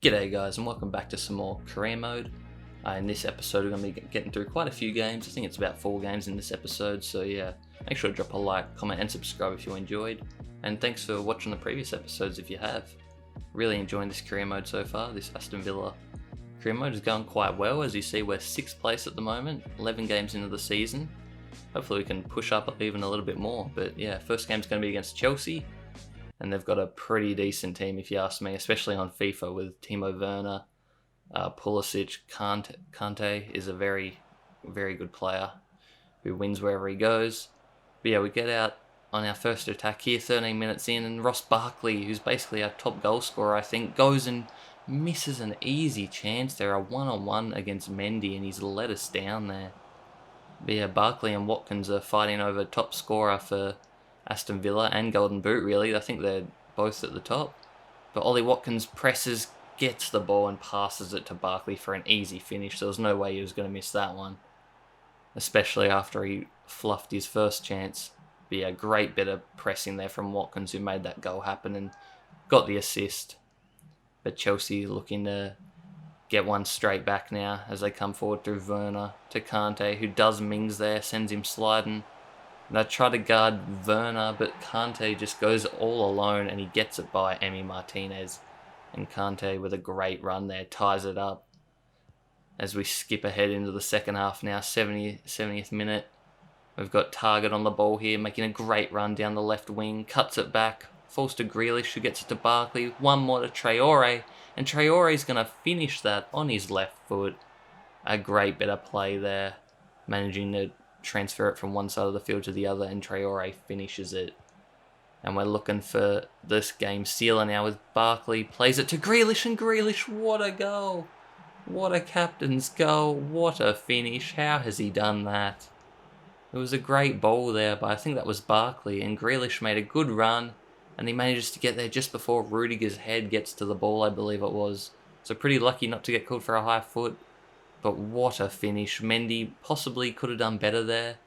G'day guys, and welcome back to some more career mode. In this episode we're going to be getting through quite a few games. I think it's about 4 games in this episode, so yeah, make sure to drop a like, comment and subscribe if you enjoyed. And thanks for watching the previous episodes if you have. Really enjoying this career mode so far. This Aston Villa career mode is going quite well. As you see, we're 6th place at the moment, 11 games into the season. Hopefully we can push up even a little bit more, but yeah, first game's going to be against Chelsea. And they've got a pretty decent team, if you ask me, especially on FIFA with Timo Werner, Pulisic. Kante is a very, very good player who wins wherever he goes. But yeah, we get out on our first attack here, 13 minutes in, and Ross Barkley, who's basically our top goal scorer, I think, goes and misses an easy chance there, a one-on-one against Mendy, and he's let us down there. But yeah, Barkley and Watkins are fighting over top scorer for Aston Villa and Golden Boot, really. I think they're both at the top. But Ollie Watkins presses, gets the ball and passes it to Barkley for an easy finish. There was no way he was going to miss that one, especially after he fluffed his first chance. But yeah, great bit of pressing there from Watkins, who made that goal happen and got the assist. But Chelsea looking to get one straight back now as they come forward through Werner to Kante, who does Mings there, sends him sliding. And I try to guard Werner, but Kante just goes all alone and he gets it by Emi Martinez. And Kante, with a great run there, ties it up. As we skip ahead into the second half now, 70th minute. We've got Target on the ball here, making a great run down the left wing, cuts it back, falls to Grealish, who gets it to Barkley, one more to Traore, and Traore's going to finish that on his left foot. A great bit of play there, managing to transfer it from one side of the field to the other, and Traore finishes it. And we're looking for this game sealer now with Barkley, plays it to Grealish, and Grealish, what a goal! What a captain's goal, what a finish, how has he done that? It was a great ball there, but I think that was Barkley, and Grealish made a good run, and he manages to get there just before Rudiger's head gets to the ball, I believe it was. So pretty lucky not to get called for a high foot. But what a finish. Mendy possibly could have done better there.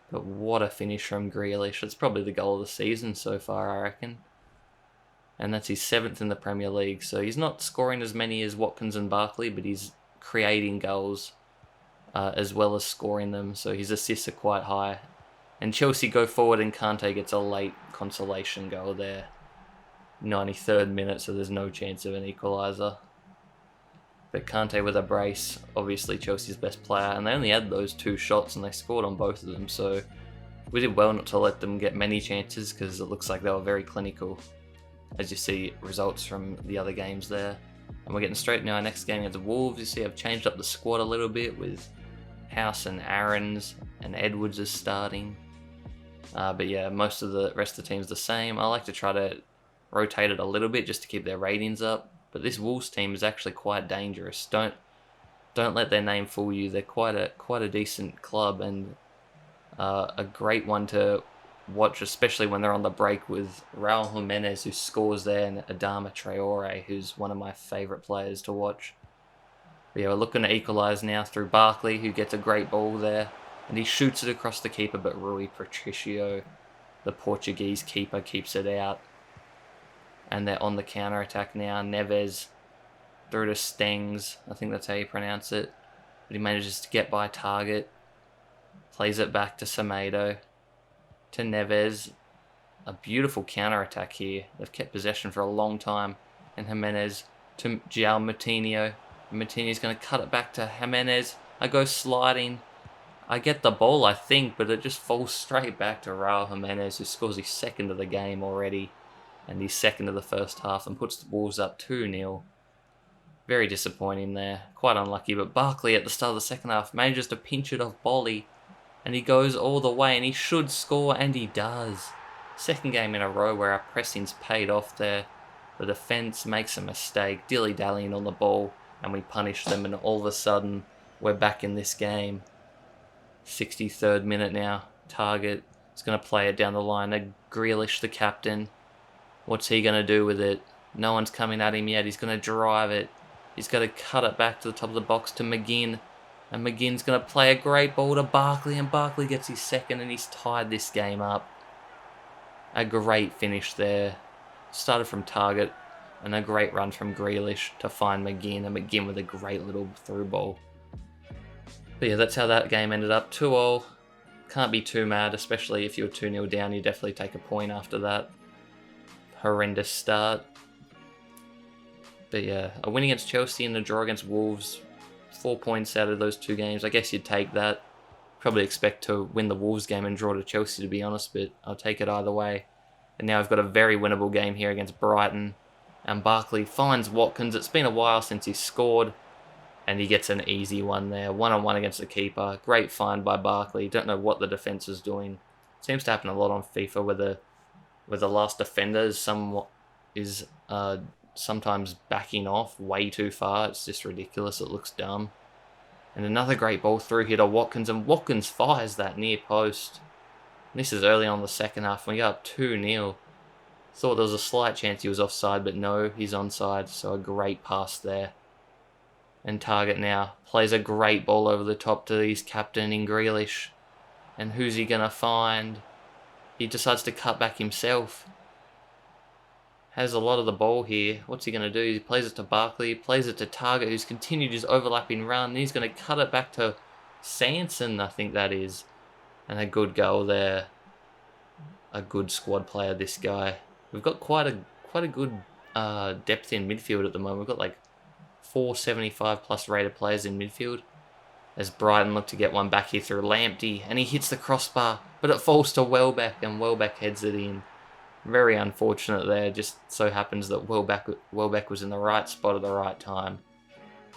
But what a finish from Grealish. It's probably the goal of the season so far, I reckon. And that's his 7th in the Premier League. So he's not scoring as many as Watkins and Barkley, but he's creating goals as well as scoring them. So his assists are quite high. And Chelsea go forward and Kante gets a late consolation goal there. 93rd minute, so there's no chance of an equaliser. But Kante with a brace, obviously Chelsea's best player, and they only had those 2 shots and they scored on both of them, so we did well not to let them get many chances because it looks like they were very clinical, as you see results from the other games there. And we're getting straight into our next game against the Wolves. You see I've changed up the squad a little bit with House and Aarons, and Edwards is starting. But yeah, most of the rest of the team's the same. I like to try to rotate it a little bit just to keep their ratings up. But this Wolves team is actually quite dangerous. Don't let their name fool you. They're quite a decent club and a great one to watch, especially when they're on the break with Raul Jimenez, who scores there, and Adama Traore, who's one of my favourite players to watch. But yeah, we're looking to equalise now through Barkley, who gets a great ball there, and he shoots it across the keeper, but Rui Patricio, the Portuguese keeper, keeps it out. And they're on the counter-attack now. Neves through to Stengs. I think that's how you pronounce it. But he manages to get by target. Plays it back to Semedo. To Neves. A beautiful counter-attack here. They've kept possession for a long time. And Jimenez to João Moutinho. Moutinho's going to cut it back to Jimenez. I go sliding. I get the ball, I think, but it just falls straight back to Raul Jimenez, who scores his 2nd of the game already. And he's 2nd of the first half and puts the Wolves up 2-0. Very disappointing there. Quite unlucky, but Barkley at the start of the second half manages to pinch it off Bolly. And he goes all the way and he should score, and he does. 2nd game in a row where our pressing's paid off there. The defence makes a mistake, dilly-dallying on the ball, and we punish them, and all of a sudden we're back in this game. 63rd minute now. Target is going to play it down the line. Grealish, the captain. What's he going to do with it? No one's coming at him yet. He's going to drive it. He's going to cut it back to the top of the box to McGinn. And McGinn's going to play a great ball to Barkley. And Barkley gets his 2nd and he's tied this game up. A great finish there. Started from target. And a great run from Grealish to find McGinn, and McGinn with a great little through ball. But yeah, that's how that game ended up. 2-2. Can't be too mad, especially if you're 2-0 down. You definitely take a point after that horrendous start. But yeah, a win against Chelsea and a draw against Wolves. 4 points out of those 2 games. I guess you'd take that. Probably expect to win the Wolves game and draw to Chelsea, to be honest, but I'll take it either way. And now we've got a very winnable game here against Brighton. And Barkley finds Watkins. It's been a while since he scored. And he gets an easy one there. 1-on-1 against the keeper. Great find by Barkley. Don't know what the defence is doing. Seems to happen a lot on FIFA where the last defender is sometimes backing off way too far. It's just ridiculous. It looks dumb. And another great ball through here to Watkins. And Watkins fires that near post. And this is early on in the second half. We go up 2-0. Thought there was a slight chance he was offside, but no, he's onside. So a great pass there. And Target now plays a great ball over the top to his captain in Grealish. And who's he going to find? He decides to cut back himself. Has a lot of the ball here. What's he going to do? He plays it to Barkley, plays it to Target, who's continued his overlapping run. And he's going to cut it back to Sanson, I think that is. And a good goal there. A good squad player, this guy. We've got quite a good depth in midfield at the moment. We've got like 475 plus rated players in midfield. As Brighton look to get one back here through Lamptey, and he hits the crossbar, but it falls to Welbeck, and Welbeck heads it in. Very unfortunate there. Just so happens that Welbeck was in the right spot at the right time.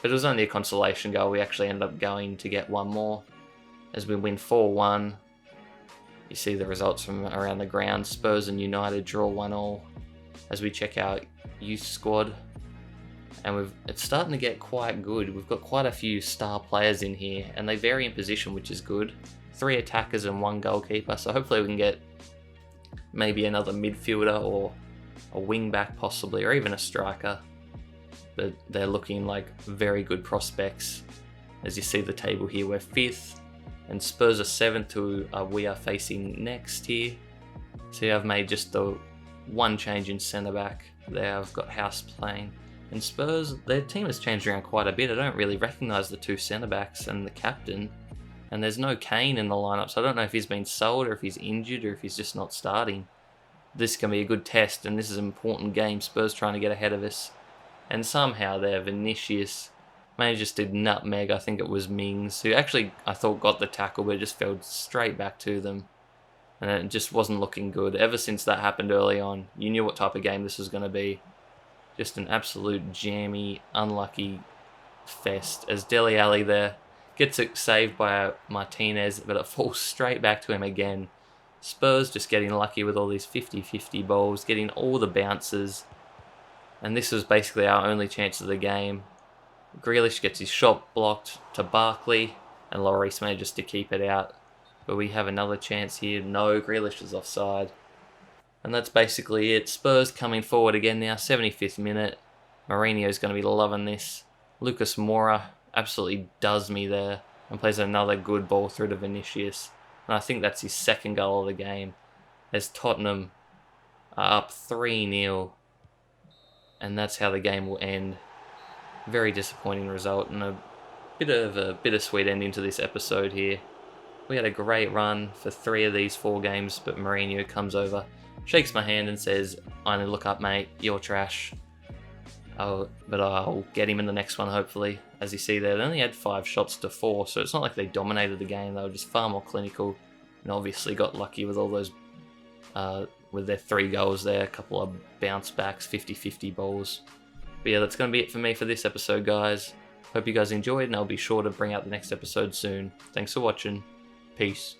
But it was only a consolation goal. We actually ended up going to get one more as we win 4-1. You see the results from around the ground. Spurs and United draw 1-1 as we check our youth squad. And it's starting to get quite good. We've got quite a few star players in here, and they vary in position, which is good. 3 attackers and 1 goalkeeper, so hopefully we can get maybe another midfielder or a wing back possibly, or even a striker. But they're looking like very good prospects. As you see the table here, we're 5th, and Spurs are 7th, who we are facing next here. So I've made just the one change in centre back there. I've got House playing. And Spurs, their team has changed around quite a bit. I don't really recognise the 2 centre-backs and the captain. And there's no Kane in the lineup, so I don't know if he's been sold or if he's injured or if he's just not starting. This can be a good test, and this is an important game. Spurs trying to get ahead of us. And somehow there, Vinicius manages to nutmeg, I think it was Mings, who actually I thought got the tackle, but it just fell straight back to them. And it just wasn't looking good. Ever since that happened early on, you knew what type of game this was going to be. Just an absolute jammy, unlucky fest. As Dele Alli there gets it saved by Martinez, but it falls straight back to him again. Spurs just getting lucky with all these 50-50 balls, getting all the bounces. And this was basically our only chance of the game. Grealish gets his shot blocked to Barkley, and Lloris manages to keep it out. But we have another chance here. No, Grealish is offside. And that's basically it. Spurs coming forward again now, 75th minute. Mourinho's going to be loving this. Lucas Moura absolutely does me there and plays another good ball through to Vinicius. And I think that's his 2nd goal of the game. As Tottenham are up 3-0. And that's how the game will end. Very disappointing result and a bit of a bittersweet ending to this episode here. We had a great run for 3 of these 4 games, but Mourinho comes over, shakes my hand and says, "I only look up, mate, you're trash." But I'll get him in the next one, hopefully. As you see there, they only had 5 shots to 4, so it's not like they dominated the game. They were just far more clinical, and obviously got lucky with all those, with their 3 goals there, a couple of bounce backs, 50-50 balls. But yeah, that's going to be it for me for this episode, guys. Hope you guys enjoyed, and I'll be sure to bring out the next episode soon. Thanks for watching. Peace.